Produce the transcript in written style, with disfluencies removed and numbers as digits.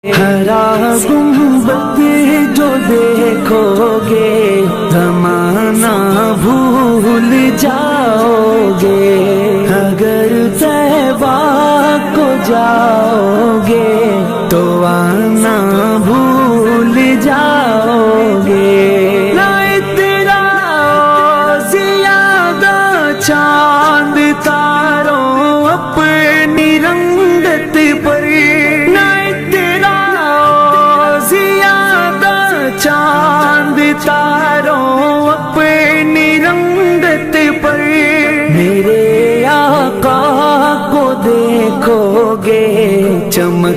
ہرا گنبد جو دیکھو گے زمانہ بھول جاؤ گے، اگر طیبہ کو جاؤ گے تو آنا بھول جاؤ گے۔ نہ تیرا زیادہ چاند تاروں اپنی رنگت پر، چاند تاروں اپنی رنگت پر، میرے آقا کو دیکھو گے چمک